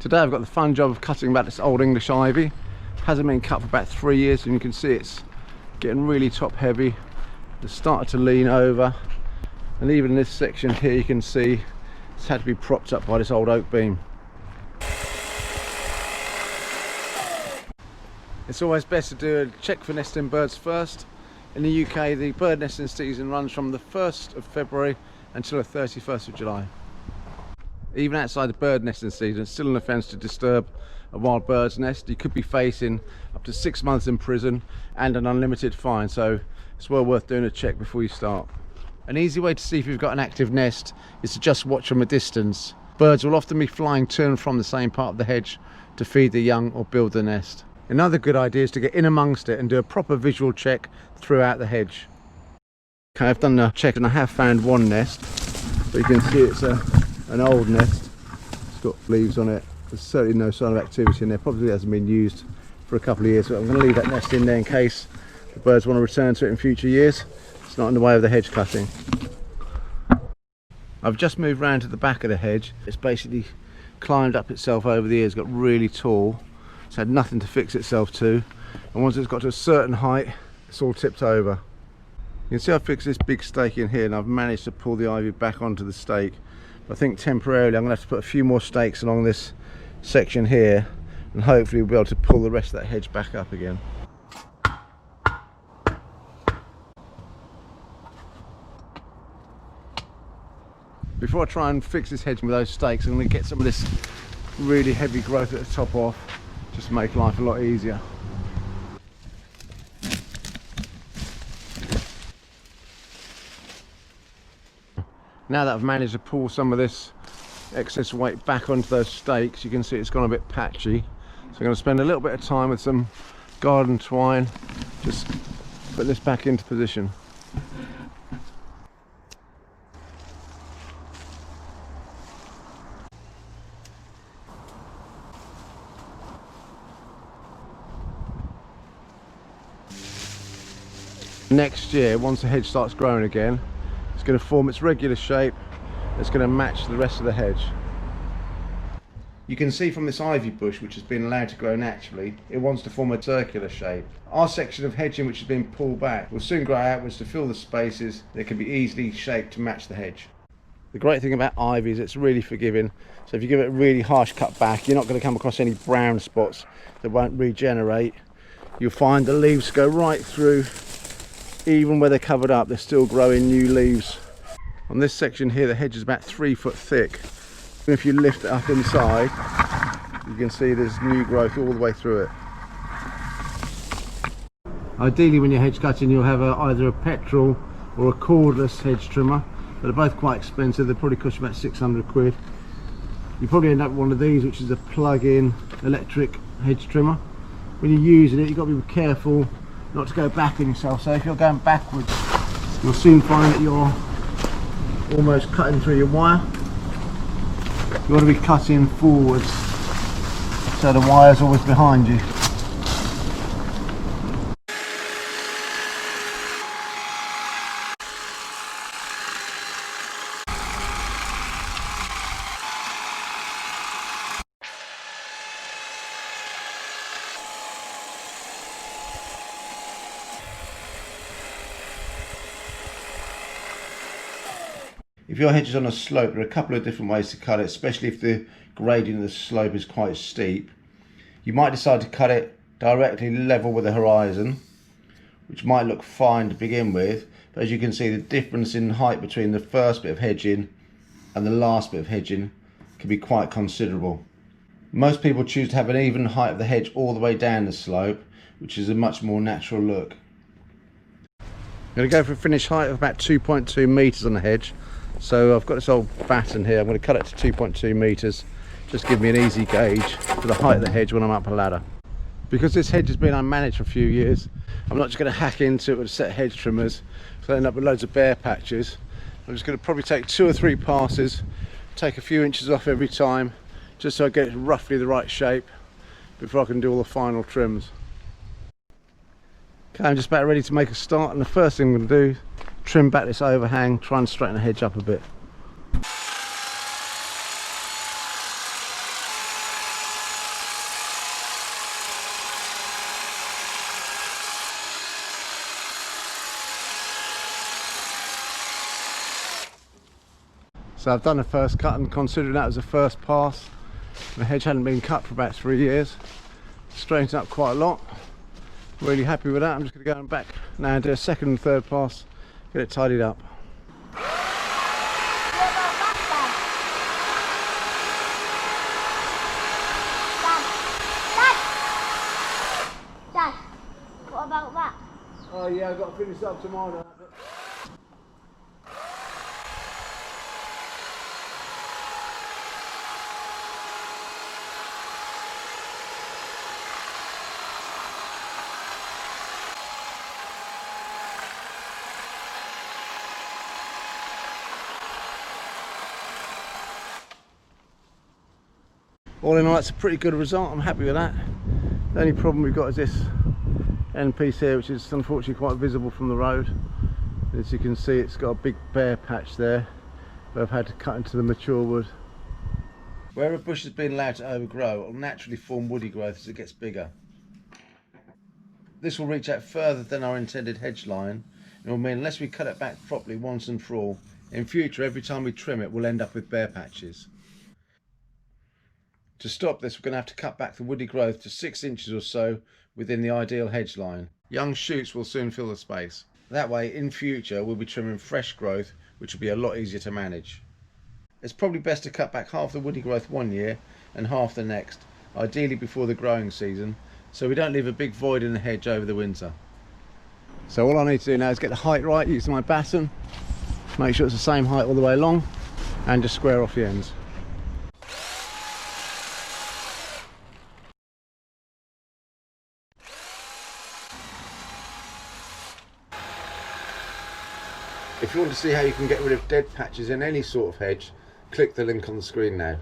Today I've got the fun job of cutting back this old English ivy. Hasn't been cut for about 3 years, and you can see it's getting really top heavy. It's started to lean over, and even in this section here you can see it's had to be propped up by this old oak beam. It's always best to do a check for nesting birds first. In the UK, the bird nesting season runs from the 1st of February until the 31st of July. Even outside the bird nesting season, it's still an offence to disturb a wild bird's nest. You could be facing up to 6 months in prison and an unlimited fine, so it's well worth doing a check before you start. An easy way to see if you've got an active nest is to just watch from a distance. Birds will often be flying to and from the same part of the hedge to feed the young or build the nest. Another good idea is to get in amongst it and do a proper visual check throughout the hedge. Okay, I've done a check and I have found one nest, but you can see it's an old nest. It's got leaves on it. There's certainly no sign of activity in there. Probably hasn't been used for a couple of years, but I'm going to leave that nest in there in case the birds want to return to it in future years. It's not in the way of the hedge cutting. I've just moved round to the back of the hedge. It's basically climbed up itself over the years, got really tall. It's had nothing to fix itself to, and once it's got to a certain height, it's all tipped over. You can see I've fixed this big stake in here, and I've managed to pull the ivy back onto the stake. I think temporarily I'm going to have to put a few more stakes along this section here, and hopefully we'll be able to pull the rest of that hedge back up again. Before I try and fix this hedge with those stakes, I'm going to get some of this really heavy growth at the top off, just to make life a lot easier. Now that I've managed to pull some of this excess weight back onto those stakes, you can see it's gone a bit patchy. So I'm going to spend a little bit of time with some garden twine, just put this back into position. Next year, once the hedge starts growing again, it's going to form its regular shape. It's going to match the rest of the hedge. You can see from this ivy bush, which has been allowed to grow naturally, it wants to form a circular shape. Our section of hedging, which has been pulled back, will soon grow outwards to fill the spaces that can be easily shaped to match the hedge. The great thing about ivy is it's really forgiving, so if you give it a really harsh cut back, you're not going to come across any brown spots that won't regenerate. You'll find the leaves go right through. Even where they're covered up, they're still growing new leaves. On this section here, the hedge is about 3 foot thick. And if you lift it up inside, you can see there's new growth all the way through it. Ideally, when you're hedge cutting, you'll have either a petrol or a cordless hedge trimmer. They're both quite expensive. They probably cost you about 600 quid. You probably end up with one of these, which is a plug-in electric hedge trimmer. When you're using it, you've got to be careful not to go back on yourself. So if you're going backwards, you'll soon find that you're almost cutting through your wire. You want to be cutting forwards so the wire's always behind you. If your hedge is on a slope, there are a couple of different ways to cut it, especially if the gradient of the slope is quite steep. You might decide to cut it directly level with the horizon, which might look fine to begin with, but as you can see, the difference in height between the first bit of hedging and the last bit of hedging can be quite considerable. Most people choose to have an even height of the hedge all the way down the slope, which is a much more natural look. I'm going to go for a finished height of about 2.2 metres on the hedge. So I've got this old batten here. I'm going to cut it to 2.2 metres. Just give me an easy gauge for the height of the hedge when I'm up a ladder. Because this hedge has been unmanaged for a few years, I'm not just going to hack into it with a set of hedge trimmers, so I end up with loads of bare patches. I'm just going to probably take 2 or 3 passes, take a few inches off every time, just so I get it roughly the right shape before I can do all the final trims. Okay, I'm just about ready to make a start, and the first thing I'm going to do, trim back this overhang, try and straighten the hedge up a bit. The hedge has been unmanaged for a few years. I'm not just going to hack into it with a set of hedge trimmers, so I end up with loads of bare patches. I'm just going to probably take 2 or 3 passes, take a few inches off every time, just so I get it roughly the right shape before I can do all the final trims. Okay, I'm just about ready to make a start, and the first thing I'm going to do, trim back this overhang, try and straighten the hedge up a bit. So I've done the first cut, and considering that was the first pass, the hedge hadn't been cut for about 3 years. Straightened up quite a lot. Really happy with that. I'm just going to go back now and do a second and third pass, get it tidied up. Dad, what about that? Oh yeah, I've got to finish up tomorrow. All in all, that's a pretty good result. I'm happy with that. The only problem we've got is this end piece here, which is unfortunately quite visible from the road. As you can see, it's got a big bare patch there where I've had to cut into the mature wood. Where a bush has been allowed to overgrow, it will naturally form woody growth as it gets bigger. This will reach out further than our intended hedge line, and will mean unless we cut it back properly once and for all, in future every time we trim it we'll end up with bare patches. To stop this, we're going to have to cut back the woody growth to 6 inches or so within the ideal hedge line. Young shoots will soon fill the space. That way, in future, we'll be trimming fresh growth, which will be a lot easier to manage. It's probably best to cut back half the woody growth one year and half the next, ideally before the growing season, so we don't leave a big void in the hedge over the winter. So all I need to do now is get the height right using my batten, make sure it's the same height all the way along, and just square off the ends. If you want to see how you can get rid of dead patches in any sort of hedge, click the link on the screen now.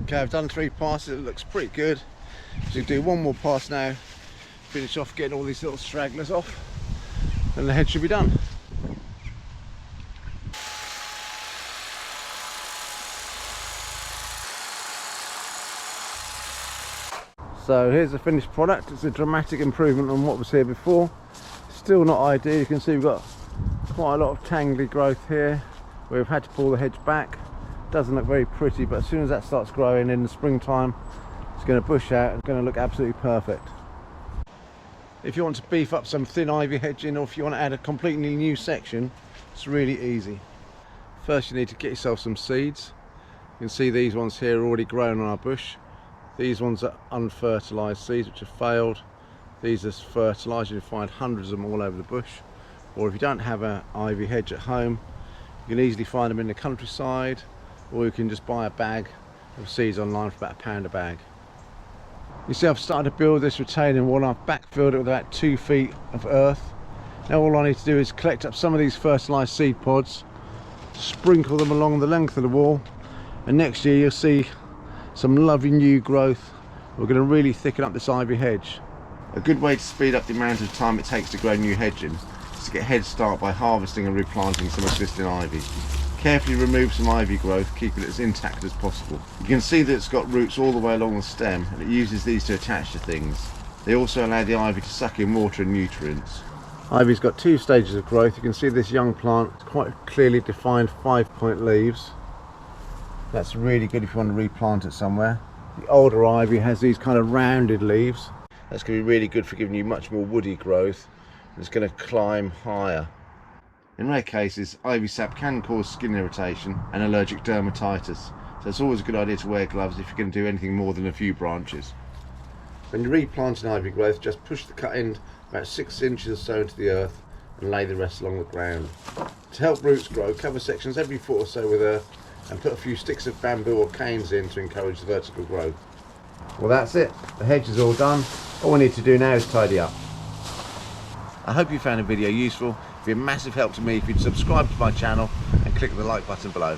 Okay, I've done 3 passes, it looks pretty good. So you do one more pass now, finish off getting all these little stragglers off, and the hedge should be done. So here's the finished product. It's a dramatic improvement on what was here before. Still not ideal. You can see we've got quite a lot of tangly growth here where we've had to pull the hedge back. Doesn't look very pretty, but as soon as that starts growing in the springtime, it's going to bush out and going to look absolutely perfect. If you want to beef up some thin ivy hedging, or if you want to add a completely new section, it's really easy. First you need to get yourself some seeds. You can see these ones here are already grown on our bush. These ones are unfertilised seeds which have failed. These are fertilised. You'll find hundreds of them all over the bush. Or if you don't have an ivy hedge at home, you can easily find them in the countryside, or you can just buy a bag of seeds online for about £1 a bag. You see, I've started to build this retaining wall. I've backfilled it with about 2 feet of earth. Now all I need to do is collect up some of these fertilised seed pods, sprinkle them along the length of the wall, and next year you'll see some lovely new growth. We're going to really thicken up this ivy hedge. A good way to speed up the amount of time it takes to grow new hedging is to get a head start by harvesting and replanting some existing ivy. Carefully remove some ivy growth, keeping it as intact as possible. You can see that it's got roots all the way along the stem, and it uses these to attach to things. They also allow the ivy to suck in water and nutrients. Ivy's got 2 stages of growth. You can see this young plant, quite clearly defined 5-point leaves. That's really good if you want to replant it somewhere. The older ivy has these kind of rounded leaves. That's going to be really good for giving you much more woody growth, and it's going to climb higher. In rare cases, ivy sap can cause skin irritation and allergic dermatitis, so it's always a good idea to wear gloves if you're going to do anything more than a few branches. When you're replanting ivy growth, just push the cut end about 6 inches or so into the earth and lay the rest along the ground. To help roots grow, cover sections every foot or so with earth and put a few sticks of bamboo or canes in to encourage the vertical growth. Well, that's it. The hedge is all done. All we need to do now is tidy up. I hope you found the video useful. It'd be a massive help to me if you'd subscribe to my channel and click the like button below.